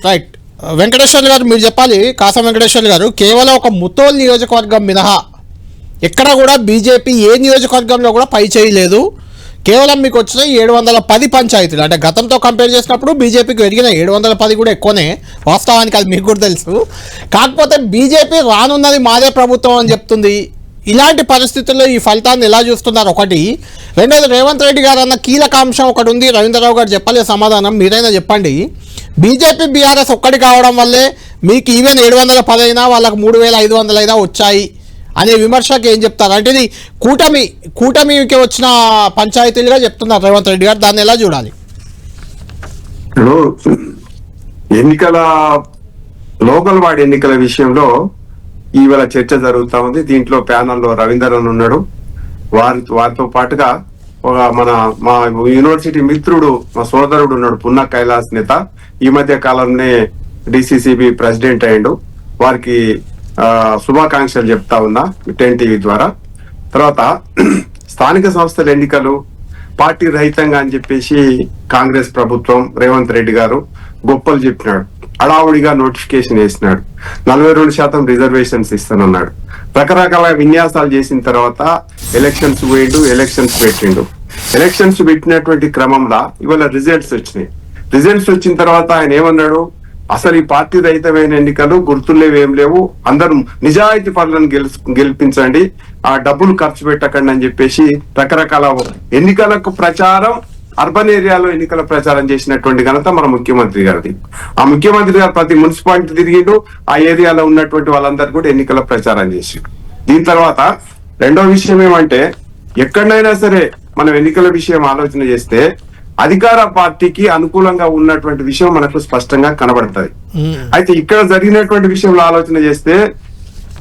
Right. Venkateswarlu గారు మీరు చెప్పాలి. కాసం వెంకటేశ్వర్లు గారు, కేవలం ఒక ముతోల్ నియోజకవర్గం మినహా ఎక్కడ కూడా బీజేపీ ఏ నియోజకవర్గంలో కూడా పై చేయలేదు. కేవలం మీకు వచ్చిన 710 పంచాయతీలు, అంటే గతంతో కంపేర్ చేసినప్పుడు బీజేపీకి పెరిగిన 710 కూడా ఎక్కువనే, వాస్తవానికి అది మీకు కూడా తెలుసు. కాకపోతే బీజేపీ రానున్నది మాదే ప్రభుత్వం అని చెప్తుంది. ఇలాంటి పరిస్థితుల్లో ఈ ఫలితాన్ని ఎలా చూస్తున్నారు? ఒకటి. రెండోది, రేవంత్ రెడ్డి గారు అన్న కీలక అంశం ఒకటి ఉంది. రవీంద్రరావు గారు చెప్పాలి సమాధానం, మీరైనా చెప్పండి. బీజేపీ బీఆర్ఎస్ ఒక్కటి కావడం వల్లే మీకు ఈవెన్ 710 అయినా వాళ్ళకు 3500 అయినా వచ్చాయి అనే విమర్శకు ఏం చెప్తారు? అంటే ఇది కూటమికి వచ్చిన పంచాయతీలుగా చెప్తున్నారు రేవంత్ రెడ్డి గారు, దాన్ని ఎలా చూడాలి? ఎన్నికల లోకల్ వార్డ్ ఎన్నికల విషయంలో ఇవాళ చర్చ జరుగుతా ఉంది. దీంట్లో ప్యానల్లో రవీందర్ ఉన్నాడు. వారితో పాటుగా మా యూనివర్సిటీ మిత్రుడు, మా సోదరుడు ఉన్నాడు, పున్న కైలాస్ నేత. ఈ మధ్య కాలంలోనే డిసిసిబి ప్రెసిడెంట్ అయ్యిండు. వారికి శుభాకాంక్షలు చెప్తా ఉన్నా 10 టీవీ ద్వారా. తర్వాత స్థానిక సంస్థల ఎన్నికలు పార్టీ రహితంగా అని చెప్పేసి కాంగ్రెస్ ప్రభుత్వం, రేవంత్ రెడ్డి గారు గొప్పలు చెప్పినాడు. హడావుడిగా నోటిఫికేషన్ వేసినాడు. 42% రిజర్వేషన్స్ ఇస్తానన్నాడు. రకరకాల విన్యాసాలు చేసిన తర్వాత ఎలక్షన్స్ పోయిండు, ఎలక్షన్స్ పెట్టిండు. ఎలక్షన్స్ పెట్టినటువంటి క్రమంలో ఇవాళ రిజల్ట్స్ వచ్చినాయి. రిజల్ట్స్ వచ్చిన తర్వాత ఆయన ఏమన్నాడు? అసలు ఈ పార్టీ రహితమైన ఎన్నికలు గుర్తులేవు, ఏం లేవు, అందరూ నిజాయితీ పనులను గెలిపించండి, ఆ డబ్బులు ఖర్చు పెట్టకండి అని చెప్పేసి రకరకాల ఎన్నికలకు ప్రచారం, అర్బన్ ఏరియాలో ఎన్నికల ప్రచారం చేసినటువంటి ఘనత మన ముఖ్యమంత్రి గారిది. ఆ ముఖ్యమంత్రి గారు ప్రతి మున్సిపాలిటీ తిరిగిండు, ఆ ఏరియాలో ఉన్నటువంటి వాళ్ళందరూ కూడా ఎన్నికల ప్రచారం చేసిండు. దీని తర్వాత రెండో విషయం ఏమంటే, ఎక్కడైనా సరే మనం ఎన్నికల విషయం ఆలోచన చేస్తే అధికార పార్టీకి అనుకూలంగా ఉన్నటువంటి విషయం మనకు స్పష్టంగా కనబడుతుంది. అయితే ఇక్కడ జరిగినటువంటి విషయంలో ఆలోచన చేస్తే,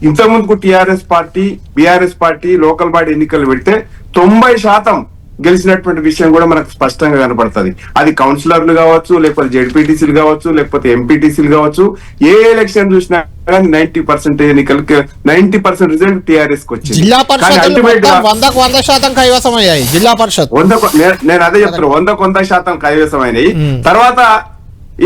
ఇంతకుముందుకు TRS party, BRS party local body ఎన్నికలు పెడితే 90% గెలిచినటువంటి విషయం కూడా మనకు స్పష్టంగా కనబడుతుంది. అది కౌన్సిలర్లు కావచ్చు, లేకపోతే జెడ్పీటీసీలు కావచ్చు, లేకపోతే ఎంపీటీసీలు కావచ్చు. ఏ ఎలక్షన్ చూసినా కానీ 90% ఎన్నికలకి 90% రిజల్ట్ టిఆర్ఎస్ కి వచ్చింది. జిల్లా పరిషత్ 100% కైవసం అయ్యాయి. జిల్లా పరిషత్ నేను అదే చెప్తున్నా, 100% కైవసం అయినాయి. తర్వాత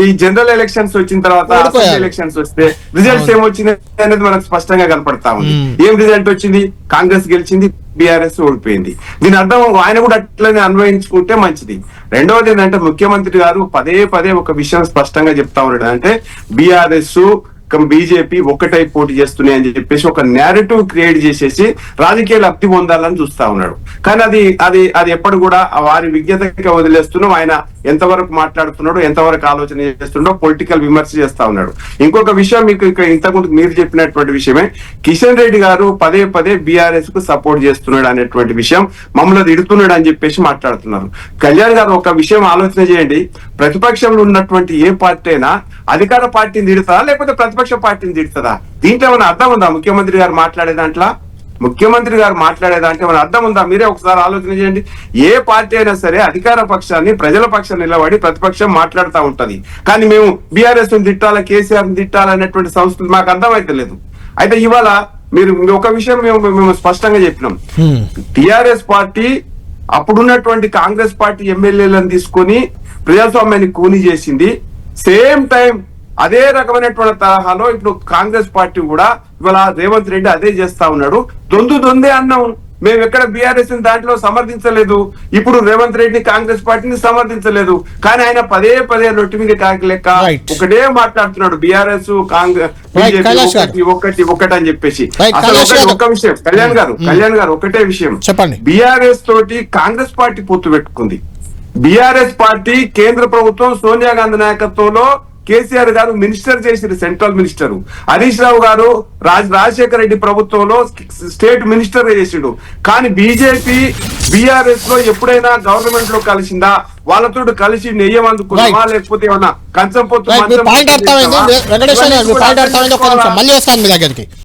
ఈ జనరల్ ఎలక్షన్స్ వచ్చిన తర్వాత ఎలక్షన్స్ వస్తే రిజల్ట్స్ ఏమొచ్చినాయి అనేది మనకు స్పష్టంగా కనపడతా ఉంది. ఏం రిజల్ట్ వచ్చింది? కాంగ్రెస్ గెలిచింది, బీఆర్ఎస్ ఓడిపోయింది. దీని అర్థం ఆయన కూడా అట్లనే అన్వయించుకుంటే మంచిది. రెండవది ఏంటంటే, ముఖ్యమంత్రి గారు పదే ఒక విషయం స్పష్టంగా చెప్తా ఉన్నాడు. అంటే బీఆర్ఎస్ బీజేపీ ఒక్కటై పోటీ చేస్తున్నాయి అని చెప్పేసి ఒక నేరేటివ్ క్రియేట్ చేసేసి రాజకీయ లబ్ధి పొందాలని చూస్తా ఉన్నాడు. కానీ అది ఎప్పుడు కూడా వారి విజ్ఞతగా వదిలేస్తున్నాం. ఆయన ఎంతవరకు మాట్లాడుతున్నాడు, ఎంతవరకు ఆలోచన చేస్తున్నాడో పొలిటికల్ విమర్శ చేస్తా ఉన్నాడు. ఇంకొక విషయం మీకు ఇక్కడ ఇంతకుముందు మీరు చెప్పినటువంటి విషయమే, కిషన్ రెడ్డి గారు పదే బీఆర్ఎస్ కు సపోర్ట్ చేస్తున్నాడు అనేటువంటి విషయం, మమ్మల్ని తిడుతున్నాడు అని చెప్పేసి మాట్లాడుతున్నారు. కళ్యాణ్ గారు ఒక విషయం ఆలోచన చేయండి. ప్రతిపక్షంలో ఉన్నటువంటి ఏ పార్టీ అయినా అధికార పార్టీని తిడుతుందా, లేకపోతే ప్రతిపక్ష పార్టీని తిడుతుందా? దీంట్లో ఏమైనా అర్థం ఉందా? ముఖ్యమంత్రి గారు మాట్లాడే దాంట్లో ఏమైనా అర్థం ఉందా? మీరే ఒకసారి ఆలోచన చేయండి. ఏ పార్టీ అయినా సరే అధికార పక్షాన్ని, ప్రజల పక్షాన్ని నిలబడి ప్రతిపక్షం మాట్లాడుతూ ఉంటది. కానీ మేము బీఆర్ఎస్ తిట్టాలా, కేసీఆర్ తిట్టాలనేటువంటి సంస్కృతి మాకు అర్థమైతే లేదు. అయితే ఇవాళ మీరు ఒక విషయం మేము స్పష్టంగా చెప్పినాం. టిఆర్ఎస్ పార్టీ అప్పుడున్నటువంటి కాంగ్రెస్ పార్టీ ఎమ్మెల్యేలను తీసుకొని ప్రజాస్వామ్యాన్ని కూని చేసింది. సేమ్ టైం అదే రకమైనటువంటి తరహాలో ఇప్పుడు కాంగ్రెస్ పార్టీ కూడా ఇవాళ రేవంత్ రెడ్డి అదే చేస్తా ఉన్నాడు. దొందే అన్నాం మేము, ఎక్కడ బీఆర్ఎస్ దాంట్లో సమర్థించలేదు. ఇప్పుడు రేవంత్ రెడ్డి కాంగ్రెస్ పార్టీని సమర్థించలేదు. కానీ ఆయన పదే నొట్టిమిది కాకి లెక్క ఒకటే మాట్లాడుతున్నాడు. బీఆర్ఎస్ కాంగ్రెస్ ఒకటి అని చెప్పేసి. అసలు ఒక విషయం కళ్యాణ్ గారు ఒకటే విషయం చెప్పండి. బీఆర్ఎస్ తోటి కాంగ్రెస్ పార్టీ పొత్తు పెట్టుకుంది. బీఆర్ఎస్ పార్టీ కేంద్ర ప్రభుత్వం సోనియా గాంధీ నాయకత్వంలో కేసీఆర్ గారు మినిస్టర్ చేసిండు, సెంట్రల్ మినిస్టర్. హరీష్ రావు గారు రాజశేఖర రెడ్డి ప్రభుత్వంలో స్టేట్ మినిస్టర్ చేసిండు. కానీ బీజేపీ బీఆర్ఎస్ లో ఎప్పుడైనా గవర్నమెంట్ లో కలిసిందా? వాళ్ళతో కలిసి నెయ్యం అందుకున్నామా, లేకపోతే ఏమన్నా కంచం పొత్తు?